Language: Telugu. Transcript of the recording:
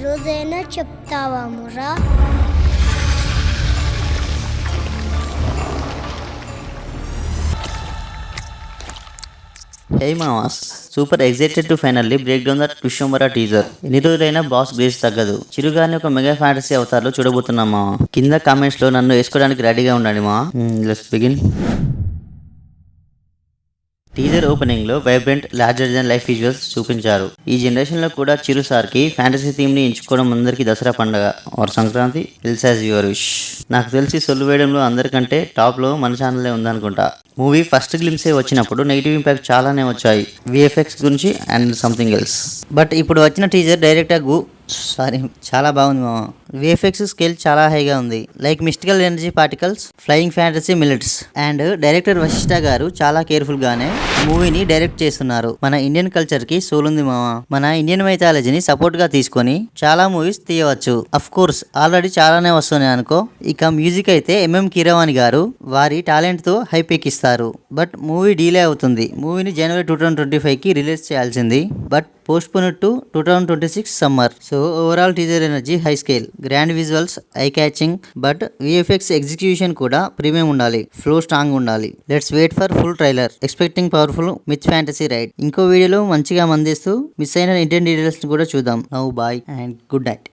ఈరోజైనా చెప్తావా మురా? హే మామాస్, super excited to finally break down the Vishwambhara teaser. ఎన్ని రోజులైనా బాస్ గ్రేస్ తగ్గదు. చిరుగాని ఒక మెగా ఫ్యాంటసీ అవతారంలో చూడబోతున్నాం మామ. కింద కామెంట్స్ లో నన్ను వేసుకోవడానికి రెడీగా ఉండండి మా. Let's begin. టీజర్ ఓపెనింగ్ లో vibrant larger than life visuals చూపించారు. ఈ జనరేషన్ లో కూడా చిరు సార్ కి ఫ్యాంటసీ థీమ్ ని ఎంచుకోవడం అందరికి దసరా పండుగ or Sankranti. Else as your wish. నాకు తెలిసి సొల్లు వేయడంలో అందరికంటే టాప్ లో మన ఛానలే ఉందనుకుంటా. మూవీ ఫస్ట్ గ్లిమ్సే వచ్చినప్పుడు నెగిటివ్ ఇంపాక్ట్ చాలానే వచ్చాయి విఎఫ్ఎక్స్ గురించి అండ్ సంథింగ్ ఎల్స్. బట్ ఇప్పుడు వచ్చిన టీజర్ చాలా బాగుంది మామ. విఎఫ్ఎక్స్ స్కేల్ చాలా హైగా ఉంది. Like mystical energy particles, flying fantasy మిలిట్స్. అండ్ డైరెక్టర్ వశిష్ఠ గారు చాలా కేర్ఫుల్ గానే మూవీని డైరెక్ట్ చేస్తున్నారు. మన ఇండియన్ కల్చర్ కి సోల్ ఉంది మామ. మన ఇండియన్ మైథాలజీని సపోర్ట్ గా తీసుకొని చాలా మూవీస్ తీయవచ్చు. అఫ్ కోర్స్ ఆల్రెడీ చాలానే వస్తున్నాయి అనుకో. ఇక మ్యూజిక్ అయితే ఎంఎం కీరవాణి గారు వారి టాలెంట్ తో హైప్ ఎక్కిస్తారు. బట్ మూవీ డీలే అవుతుంది. మూవీని జనవరి 2025 కి రిలీజ్ చేయాల్సింది. But postpone to 2026 summer. So overall teaser energy high scale, grand visuals, eye catching. But VFX execution కూడా ప్రీమియం ఉండాలి, ఫ్లో స్ట్రాంగ్ ఉండాలి. Let's wait for full trailer. Expecting powerful మిచ్ ఫ్యాంటసీ రైడ్. ఇంకో వీడియోలో మంచిగా మందిస్తూ మిస్ అయిన ఇండియన్ డీటెయిల్స్ కూడా చూద్దాం. Now bye and good night.